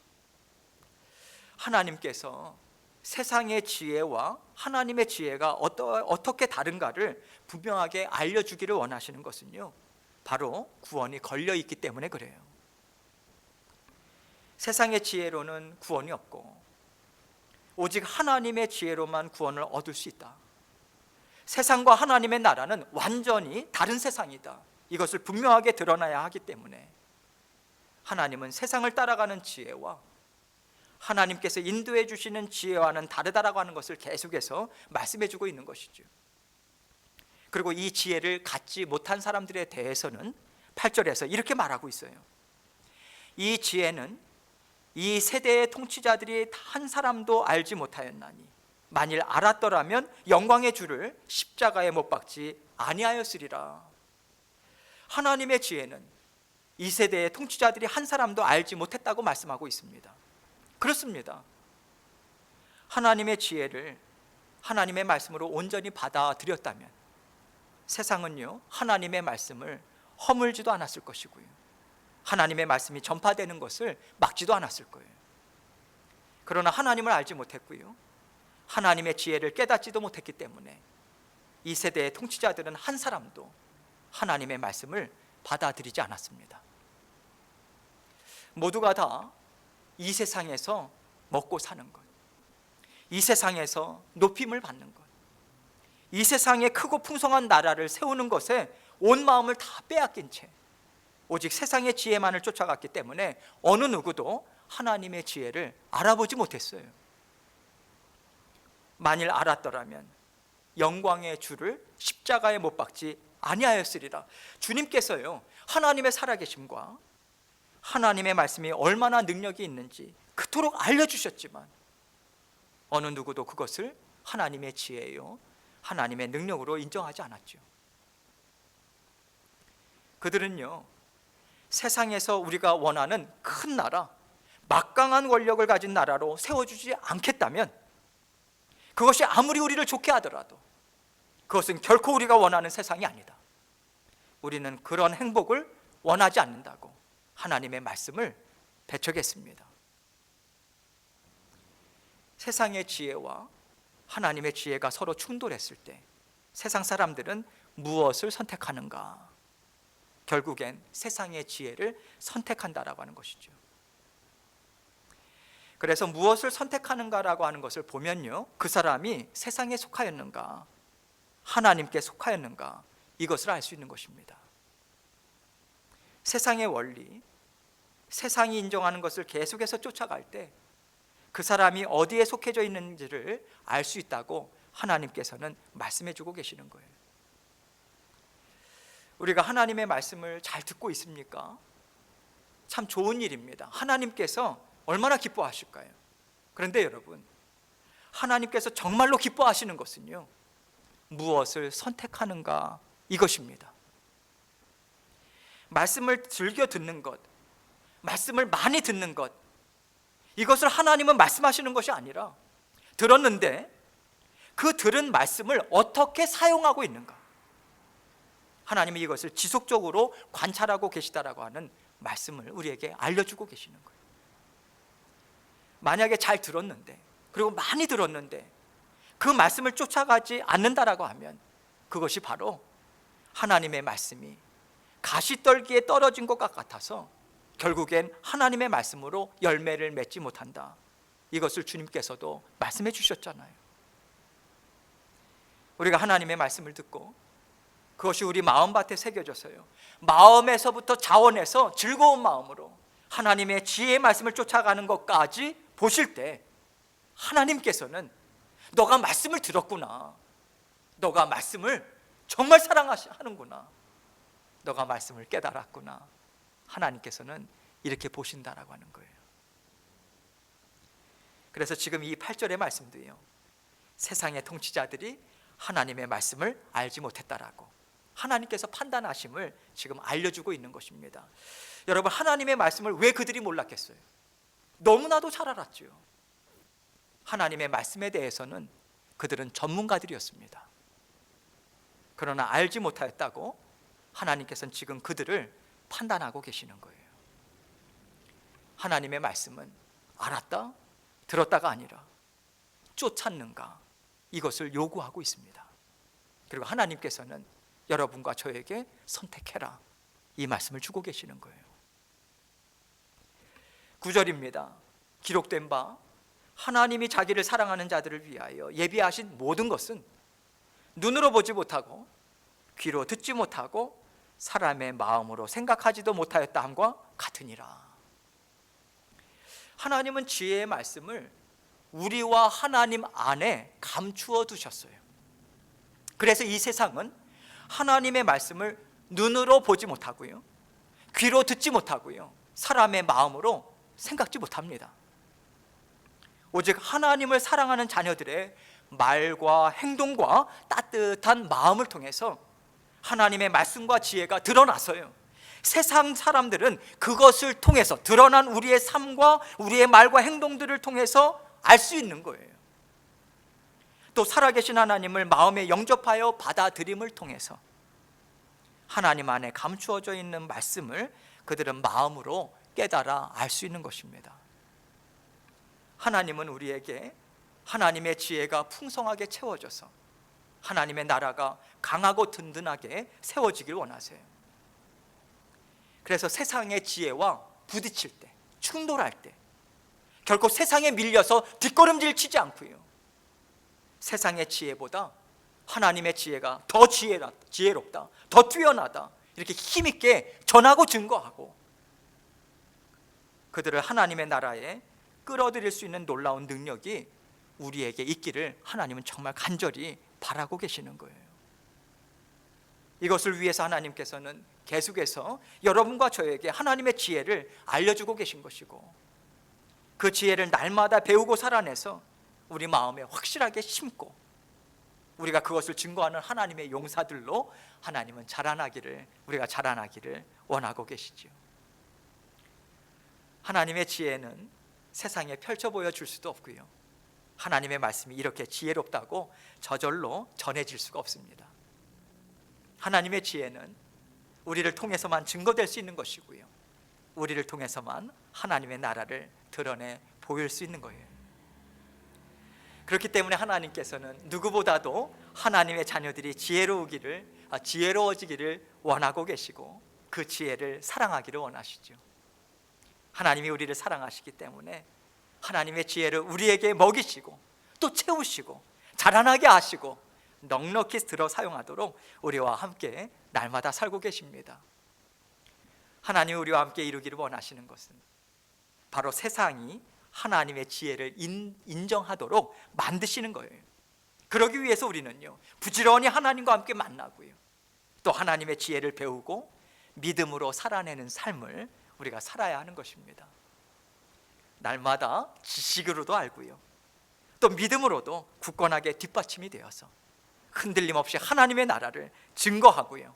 Speaker 1: 하나님께서 세상의 지혜와 하나님의 지혜가 어떻게 다른가를 분명하게 알려주기를 원하시는 것은요, 바로 구원이 걸려있기 때문에 그래요. 세상의 지혜로는 구원이 없고 오직 하나님의 지혜로만 구원을 얻을 수 있다. 세상과 하나님의 나라는 완전히 다른 세상이다. 이것을 분명하게 드러나야 하기 때문에 하나님은 세상을 따라가는 지혜와 하나님께서 인도해 주시는 지혜와는 다르다라고 하는 것을 계속해서 말씀해 주고 있는 것이죠. 그리고 이 지혜를 갖지 못한 사람들에 대해서는 8절에서 이렇게 말하고 있어요. 이 지혜는 이 세대의 통치자들이 한 사람도 알지 못하였나니 만일 알았더라면 영광의 주를 십자가에 못 박지 아니하였으리라. 하나님의 지혜는 이 세대의 통치자들이 한 사람도 알지 못했다고 말씀하고 있습니다. 그렇습니다. 하나님의 지혜를 하나님의 말씀으로 온전히 받아들였다면 세상은요, 하나님의 말씀을 허물지도 않았을 것이고요, 하나님의 말씀이 전파되는 것을 막지도 않았을 거예요. 그러나 하나님을 알지 못했고요, 하나님의 지혜를 깨닫지도 못했기 때문에 이 세대의 통치자들은 한 사람도 하나님의 말씀을 받아들이지 않았습니다. 모두가 다 이 세상에서 먹고 사는 것, 이 세상에서 높임을 받는 것, 이 세상에 크고 풍성한 나라를 세우는 것에 온 마음을 다 빼앗긴 채 오직 세상의 지혜만을 쫓아갔기 때문에 어느 누구도 하나님의 지혜를 알아보지 못했어요. 만일 알았더라면 영광의 주를 십자가에 못 박지 아니하였으리라. 주님께서요, 하나님의 살아계심과 하나님의 말씀이 얼마나 능력이 있는지 그토록 알려주셨지만 어느 누구도 그것을 하나님의 지혜요, 하나님의 능력으로 인정하지 않았죠. 그들은요, 세상에서 우리가 원하는 큰 나라, 막강한 권력을 가진 나라로 세워주지 않겠다면 그것이 아무리 우리를 좋게 하더라도 그것은 결코 우리가 원하는 세상이 아니다. 우리는 그런 행복을 원하지 않는다고 하나님의 말씀을 배척했습니다. 세상의 지혜와 하나님의 지혜가 서로 충돌했을 때 세상 사람들은 무엇을 선택하는가? 결국엔 세상의 지혜를 선택한다라고 하는 것이죠. 그래서 무엇을 선택하는가라고 하는 것을 보면요, 그 사람이 세상에 속하였는가, 하나님께 속하였는가, 이것을 알 수 있는 것입니다. 세상의 원리, 세상이 인정하는 것을 계속해서 쫓아갈 때 그 사람이 어디에 속해져 있는지를 알 수 있다고 하나님께서는 말씀해 주고 계시는 거예요. 우리가 하나님의 말씀을 잘 듣고 있습니까? 참 좋은 일입니다. 하나님께서 얼마나 기뻐하실까요? 그런데 여러분, 하나님께서 정말로 기뻐하시는 것은요, 무엇을 선택하는가, 이것입니다. 말씀을 즐겨 듣는 것, 말씀을 많이 듣는 것, 이것을 하나님은 말씀하시는 것이 아니라 들었는데 그 들은 말씀을 어떻게 사용하고 있는가, 하나님이 이것을 지속적으로 관찰하고 계시다라고 하는 말씀을 우리에게 알려주고 계시는 거예요. 만약에 잘 들었는데, 그리고 많이 들었는데 그 말씀을 쫓아가지 않는다라고 하면 그것이 바로 하나님의 말씀이 가시떨기에 떨어진 것 같아서 결국엔 하나님의 말씀으로 열매를 맺지 못한다. 이것을 주님께서도 말씀해 주셨잖아요. 우리가 하나님의 말씀을 듣고 그것이 우리 마음밭에 새겨져서요, 마음에서부터 자원해서 즐거운 마음으로 하나님의 지혜의 말씀을 쫓아가는 것까지 보실 때 하나님께서는 너가 말씀을 들었구나, 너가 말씀을 정말 사랑하는구나, 너가 말씀을 깨달았구나, 하나님께서는 이렇게 보신다라고 하는 거예요. 그래서 지금 이 8절의 말씀도요, 세상의 통치자들이 하나님의 말씀을 알지 못했다라고 하나님께서 판단하심을 지금 알려주고 있는 것입니다. 여러분, 하나님의 말씀을 왜 그들이 몰랐겠어요? 너무나도 잘 알았죠. 하나님의 말씀에 대해서는 그들은 전문가들이었습니다. 그러나 알지 못하였다고 하나님께서는 지금 그들을 판단하고 계시는 거예요. 하나님의 말씀은 알았다, 들었다가 아니라 쫓았는가, 이것을 요구하고 있습니다. 그리고 하나님께서는 여러분과 저에게 선택해라, 이 말씀을 주고 계시는 거예요. 9절입니다. 기록된 바 하나님이 자기를 사랑하는 자들을 위하여 예비하신 모든 것은 눈으로 보지 못하고 귀로 듣지 못하고 사람의 마음으로 생각하지도 못하였다 함과 같으니라. 하나님은 지혜의 말씀을 우리와 하나님 안에 감추어 두셨어요. 그래서 이 세상은 하나님의 말씀을 눈으로 보지 못하고요, 귀로 듣지 못하고요, 사람의 마음으로 생각지 못합니다. 오직 하나님을 사랑하는 자녀들의 말과 행동과 따뜻한 마음을 통해서 하나님의 말씀과 지혜가 드러나서요, 세상 사람들은 그것을 통해서, 드러난 우리의 삶과 우리의 말과 행동들을 통해서 알 수 있는 거예요. 또 살아계신 하나님을 마음에 영접하여 받아들임을 통해서 하나님 안에 감추어져 있는 말씀을 그들은 마음으로 깨달아 알 수 있는 것입니다. 하나님은 우리에게 하나님의 지혜가 풍성하게 채워져서 하나님의 나라가 강하고 든든하게 세워지길 원하세요. 그래서 세상의 지혜와 부딪힐 때, 충돌할 때 결코 세상에 밀려서 뒷걸음질 치지 않고요, 세상의 지혜보다 하나님의 지혜가 더 지혜롭다, 더 뛰어나다, 이렇게 힘있게 전하고 증거하고 그들을 하나님의 나라에 끌어들일 수 있는 놀라운 능력이 우리에게 있기를 하나님은 정말 간절히 바라고 계시는 거예요. 이것을 위해서 하나님께서는 계속해서 여러분과 저에게 하나님의 지혜를 알려주고 계신 것이고, 그 지혜를 날마다 배우고 살아내서 우리 마음에 확실하게 심고 우리가 그것을 증거하는 하나님의 용사들로 하나님은 우리가 자라나기를 원하고 계시죠. 하나님의 지혜는 세상에 펼쳐 보여줄 수도 없고요, 하나님의 말씀이 이렇게 지혜롭다고 저절로 전해질 수가 없습니다. 하나님의 지혜는 우리를 통해서만 증거될 수 있는 것이고요, 우리를 통해서만 하나님의 나라를 드러내 보일 수 있는 거예요. 그렇기 때문에 하나님께서는 누구보다도 하나님의 자녀들이 지혜로워지기를 원하고 계시고 그 지혜를 사랑하기를 원하시죠. 하나님이 우리를 사랑하시기 때문에 하나님의 지혜를 우리에게 먹이시고 또 채우시고 자라나게 하시고 넉넉히 들어 사용하도록 우리와 함께 날마다 살고 계십니다. 하나님이 우리와 함께 이루기를 원하시는 것은 바로 세상이 하나님의 지혜를 인정하도록 만드시는 거예요. 그러기 위해서 우리는요, 부지런히 하나님과 함께 만나고요, 또 하나님의 지혜를 배우고 믿음으로 살아내는 삶을 우리가 살아야 하는 것입니다. 날마다 지식으로도 알고요, 또 믿음으로도 굳건하게 뒷받침이 되어서 흔들림 없이 하나님의 나라를 증거하고요,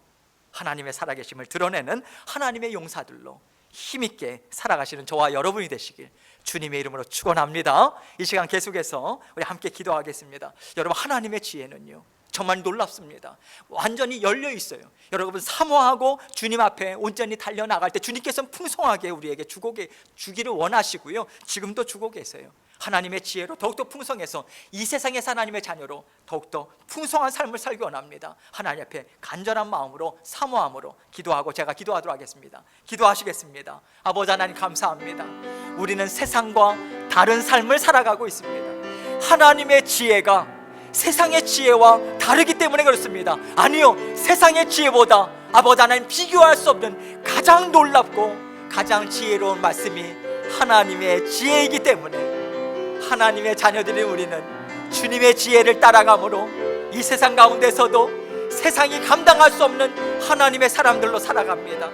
Speaker 1: 하나님의 살아계심을 드러내는 하나님의 용사들로 힘있게 살아가시는 저와 여러분이 되시길 주님의 이름으로 축원합니다. 이 시간 계속해서 우리 함께 기도하겠습니다. 여러분, 하나님의 지혜는요 정말 놀랍습니다. 완전히 열려 있어요. 여러분, 사모하고 주님 앞에 온전히 달려나갈 때 주님께서는 풍성하게 우리에게 주기를 원하시고요, 지금도 주고 계세요. 하나님의 지혜로 더욱더 풍성해서 이 세상에서 하나님의 자녀로 더욱더 풍성한 삶을 살기 원합니다. 하나님 앞에 간절한 마음으로 사모함으로 기도하고 제가 기도하도록 하겠습니다. 기도하시겠습니다. 아버지 하나님, 감사합니다. 우리는 세상과 다른 삶을 살아가고 있습니다. 하나님의 지혜가 세상의 지혜와 다르기 때문에 그렇습니다. 아니요, 세상의 지혜보다 아버지 하나님 비교할 수 없는 가장 놀랍고 가장 지혜로운 말씀이 하나님의 지혜이기 때문에 하나님의 자녀들인 우리는 주님의 지혜를 따라가므로 이 세상 가운데서도 세상이 감당할 수 없는 하나님의 사람들로 살아갑니다.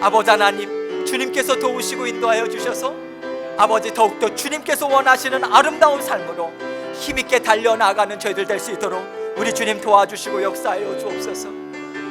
Speaker 1: 아버지 하나님, 주님께서 도우시고 인도하여 주셔서 아버지 더욱더 주님께서 원하시는 아름다운 삶으로 힘있게 달려나가는 저희들 될 수 있도록 우리 주님 도와주시고 역사하여 주옵소서.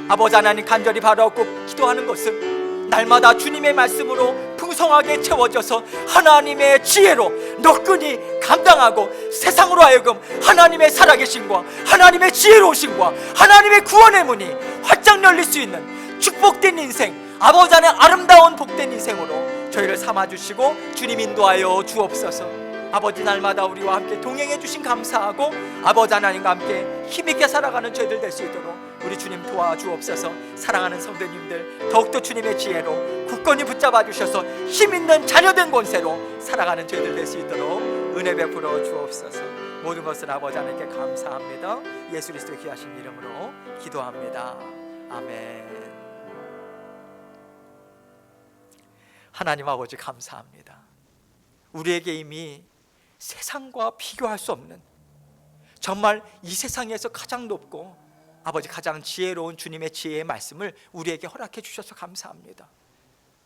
Speaker 1: 아버지 하나님, 간절히 바라고 기도하는 것은 날마다 주님의 말씀으로 풍성하게 채워져서 하나님의 지혜로 너끈히 감당하고 세상으로 하여금 하나님의 살아계심과 하나님의 지혜로우심과 하나님의 구원의 문이 활짝 열릴 수 있는 축복된 인생, 아버지 안에 아름다운 복된 인생으로 저희를 삼아주시고 주님 인도하여 주옵소서. 아버지 날마다 우리와 함께 동행해 주신 감사하고 아버지 하나님과 함께 힘있게 살아가는 저희들 될 수 있도록 우리 주님 도와주옵소서. 사랑하는 성도님들, 더욱더 주님의 지혜로 굳건히 붙잡아 주셔서 힘있는 자녀된 권세로 살아가는 저희들 될 수 있도록 은혜 베풀어 주옵소서. 모든 것을 아버지 하나님께 감사합니다. 예수 그리스도의 귀하신 이름으로 기도합니다. 아멘. 하나님 아버지 감사합니다. 우리에게 이미 세상과 비교할 수 없는, 정말 이 세상에서 가장 높고 아버지 가장 지혜로운 주님의 지혜의 말씀을 우리에게 허락해 주셔서 감사합니다.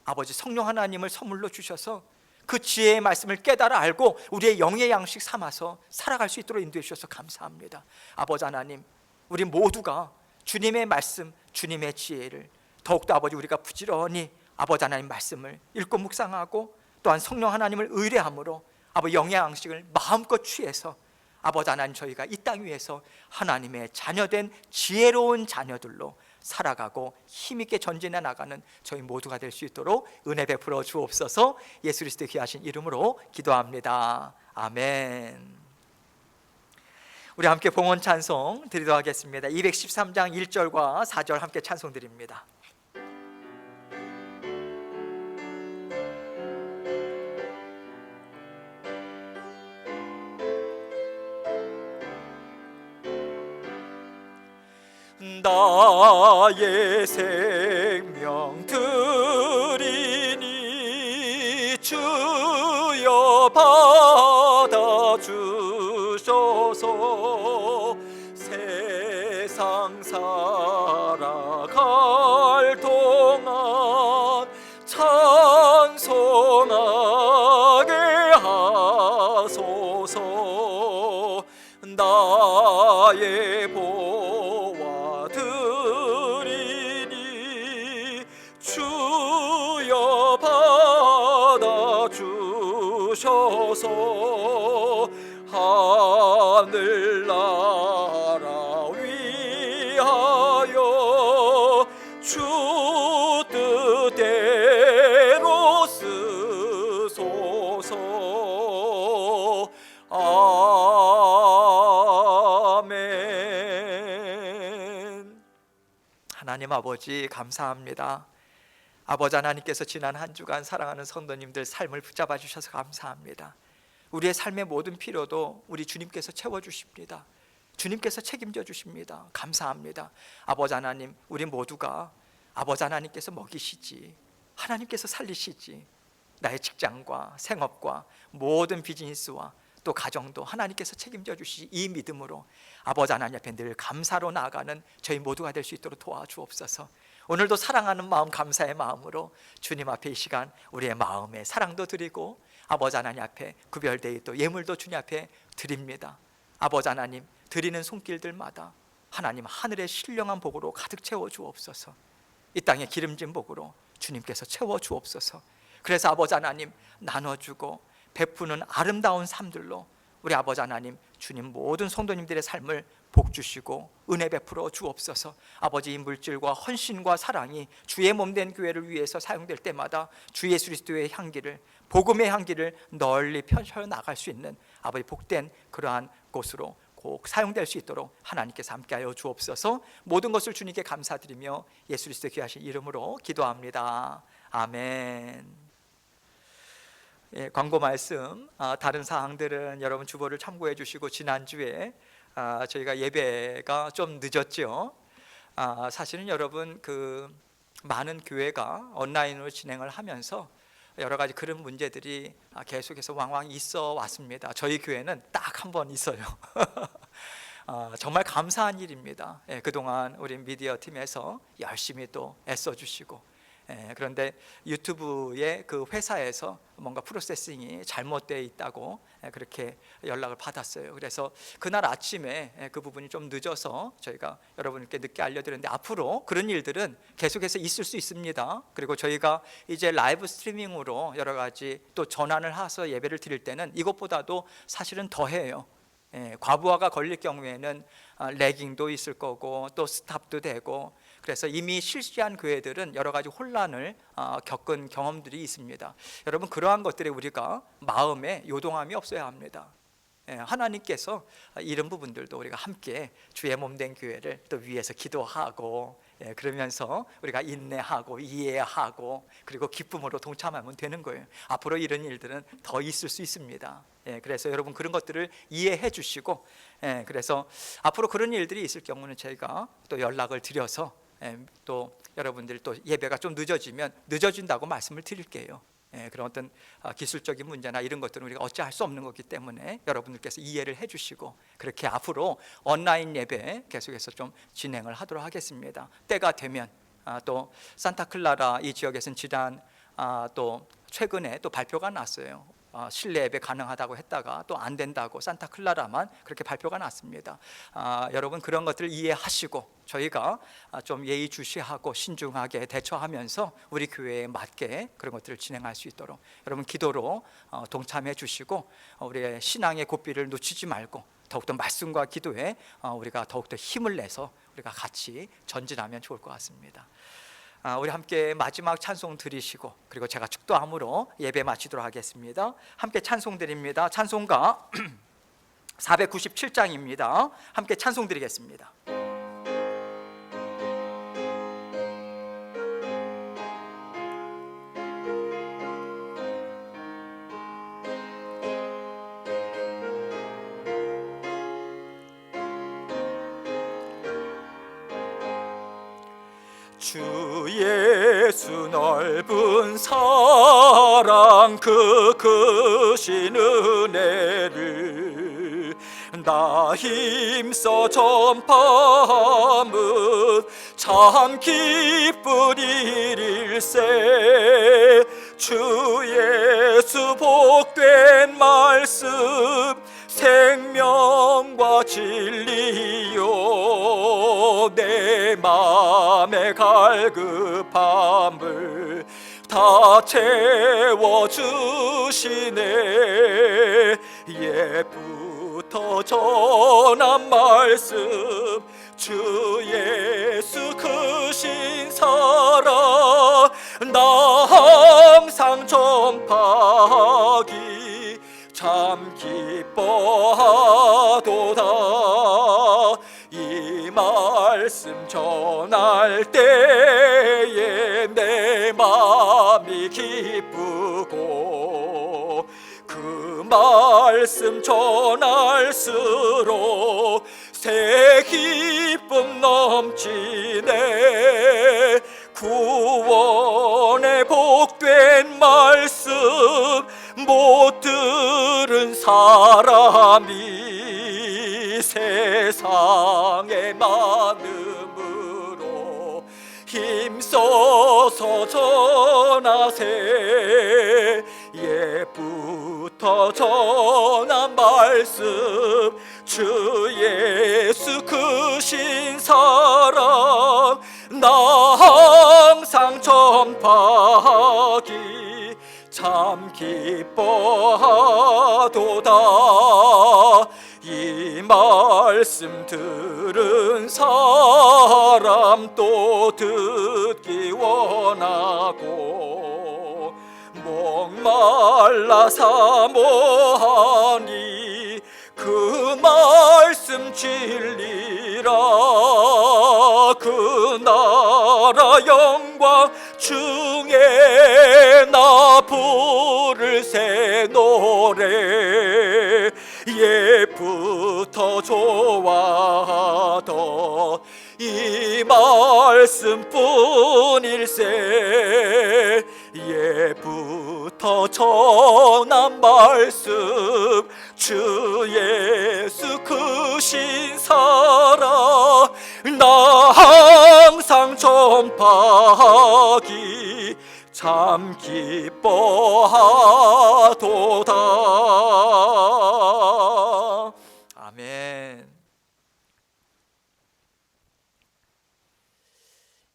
Speaker 1: 아버지 성령 하나님을 선물로 주셔서 그 지혜의 말씀을 깨달아 알고 우리의 영의 양식 삼아서 살아갈 수 있도록 인도해 주셔서 감사합니다. 아버지 하나님, 우리 모두가 주님의 말씀, 주님의 지혜를 더욱더 아버지 우리가 부지런히 아버지 하나님 말씀을 읽고 묵상하고 또한 성령 하나님을 의뢰함으로 아버지 영의 양식을 마음껏 취해서 아버지 하나님 저희가 이 땅 위에서 하나님의 자녀된 지혜로운 자녀들로 살아가고 힘있게 전진해 나가는 저희 모두가 될 수 있도록 은혜 베풀어 주옵소서. 예수 그리스도의 귀하신 이름으로 기도합니다. 아멘. 우리 함께 봉헌 찬송 드리도록 하겠습니다. 213장 1절과 4절 함께 찬송 드립니다. 나의 생명 드리니 주여 받아주셔서 세상 살아갈 동안 찬송하게 하소서. 나의 주여 받아주셔서 하늘나라 위하여 주 뜻대로 쓰소서. 아멘. 하나님 아버지 감사합니다. 아버지 하나님께서 지난 한 주간 사랑하는 성도님들 삶을 붙잡아 주셔서 감사합니다. 우리의 삶의 모든 필요도 우리 주님께서 채워주십니다. 주님께서 책임져 주십니다. 감사합니다. 아버지 하나님, 우리 모두가 아버지 하나님께서 먹이시지, 하나님께서 살리시지, 나의 직장과 생업과 모든 비즈니스와 또 가정도 하나님께서 책임져 주시지, 이 믿음으로 아버지 하나님 앞에 늘 감사로 나아가는 저희 모두가 될 수 있도록 도와주옵소서. 오늘도 사랑하는 마음, 감사의 마음으로 주님 앞에 이 시간 우리의 마음에 사랑도 드리고 아버지 하나님 앞에 구별되어 또 예물도 주님 앞에 드립니다. 아버지 하나님, 드리는 손길들마다 하나님 하늘의 신령한 복으로 가득 채워 주옵소서. 이 땅의 기름진 복으로 주님께서 채워 주옵소서. 그래서 아버지 하나님, 나눠주고 베푸는 아름다운 삶들로 우리 아버지 하나님, 주님 모든 성도님들의 삶을 복 주시고 은혜 베풀어 주옵소서. 아버지, 이 물질과 헌신과 사랑이 주의 몸된 교회를 위해서 사용될 때마다 주 예수 그리스도의 향기를, 복음의 향기를 널리 펼쳐나갈 수 있는 아버지 복된 그러한 곳으로 꼭 사용될 수 있도록 하나님께서 함께하여 주옵소서. 모든 것을 주님께 감사드리며 예수 그리스도의 귀하신 이름으로 기도합니다. 아멘. 광고 말씀, 다른 사항들은 여러분 주보를 참고해 주시고, 지난주에 저희가 예배가 좀 늦었죠. 사실은 여러분 많은 교회가 온라인으로 진행을 하면서 여러 가지 그런 문제들이 계속해서 왕왕 있어 왔습니다. 저희 교회는 딱 한 번 있어요. 정말 감사한 일입니다. 그동안 우리 미디어 팀에서 열심히 또 애써 주시고 그런데 유튜브의 그 회사에서 뭔가 프로세싱이 잘못되어 있다고 그렇게 연락을 받았어요. 그래서 그날 아침에 그 부분이 좀 늦어서 저희가 여러분께 늦게 알려드렸는데, 앞으로 그런 일들은 계속해서 있을 수 있습니다. 그리고 저희가 이제 라이브 스트리밍으로 여러 가지 또 전환을 해서 예배를 드릴 때는 이것보다도 사실은 더해요. 과부하가 걸릴 경우에는 레깅도 있을 거고 또 스탑도 되고, 그래서 이미 실시한 교회들은 여러 가지 혼란을 겪은 경험들이 있습니다. 여러분, 그러한 것들에 우리가 마음에 요동함이 없어야 합니다. 하나님께서 이런 부분들도 우리가 함께 주의 몸된 교회를 또 위해서 기도하고, 그러면서 우리가 인내하고 이해하고 그리고 기쁨으로 동참하면 되는 거예요. 앞으로 이런 일들은 더 있을 수 있습니다. 그래서 여러분 그런 것들을 이해해 주시고, 그래서 앞으로 그런 일들이 있을 경우는 저희가 또 연락을 드려서 또 여러분들 또 예배가 좀 늦어진다고 말씀을 드릴게요. 그런 어떤 기술적인 문제나 이런 것들은 우리가 어찌할 수 없는 거기 때문에 여러분들께서 이해를 해주시고, 그렇게 앞으로 온라인 예배 계속해서 좀 진행을 하도록 하겠습니다. 때가 되면 또 산타클라라 이 지역에서는 지난 또 최근에 또 발표가 났어요. 실내 예배 가능하다고 했다가 또 안 된다고 산타클라라만 그렇게 발표가 났습니다. 여러분 그런 것들을 이해하시고 저희가 좀 예의주시하고 신중하게 대처하면서 우리 교회에 맞게 그런 것들을 진행할 수 있도록 여러분 기도로 동참해 주시고, 우리의 신앙의 고삐를 놓치지 말고 더욱더 말씀과 기도에 우리가 더욱더 힘을 내서 우리가 같이 전진하면 좋을 것 같습니다. 우리 함께 마지막 찬송 드리시고 그리고 제가 축도함으로 예배 마치도록 하겠습니다. 함께 찬송 드립니다. 찬송가 497장입니다. 함께 찬송 드리겠습니다. 주 예수 넓은 사랑 그 크신 은혜를 나 힘써 전파함은 참 기쁘리일세. 주 예수 복된 말씀 생명과 진리요 내 맘의 갈급함을 다 채워주시네. 옛부터 전한 말씀 주 예수 크신 사랑 나 항상 전파하기 참 기뻐하도다. 이 말씀 전할 때에 내 마음이 기쁘고 그 말씀 전할수록 새 기쁨 넘치네. 구원의 복된 말씀 못 들은 사람이 세상에 많음으로 힘써서 전하세. 옛부터 전한 말씀 주 예수 크신 사랑 나 항상 전파하기 참 기뻐하도다. 이 말씀 들은 사람 또 듣기 원하고 목말라 사모하니 그 말씀 진리라. 그 나라 영광 중에 나 부를 새 노래 옛부터 좋아하던 이 말씀뿐일세. 옛부터 전한 말씀 주 예수 크신 사랑 나 항상 전파하기 참 기뻐하도다. 아멘.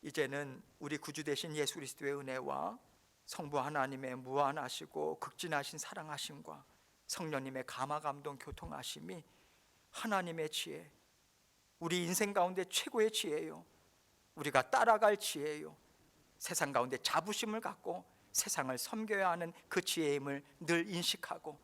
Speaker 1: 이제는 우리 구주 되신 예수 그리스도의 은혜와 성부 하나님의 무한하시고 극진하신 사랑하심과 성령님의 감화 감동 교통하심이 하나님의 지혜, 우리 인생 가운데 최고의 지혜요, 우리가 따라갈 지혜요, 세상 가운데 자부심을 갖고 세상을 섬겨야 하는 그 지혜임을 늘 인식하고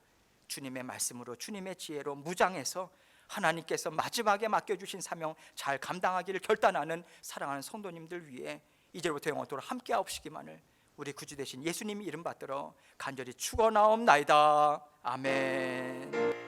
Speaker 1: 주님의 말씀으로 주님의 지혜로 무장해서 하나님께서 마지막에 맡겨주신 사명 잘 감당하기를 결단하는 사랑하는 성도님들 위해 이제부터 영원토록 함께하옵시기만을 우리 구주 되신 예수님이 이름 받들어 간절히 축원하옵나이다. 아멘.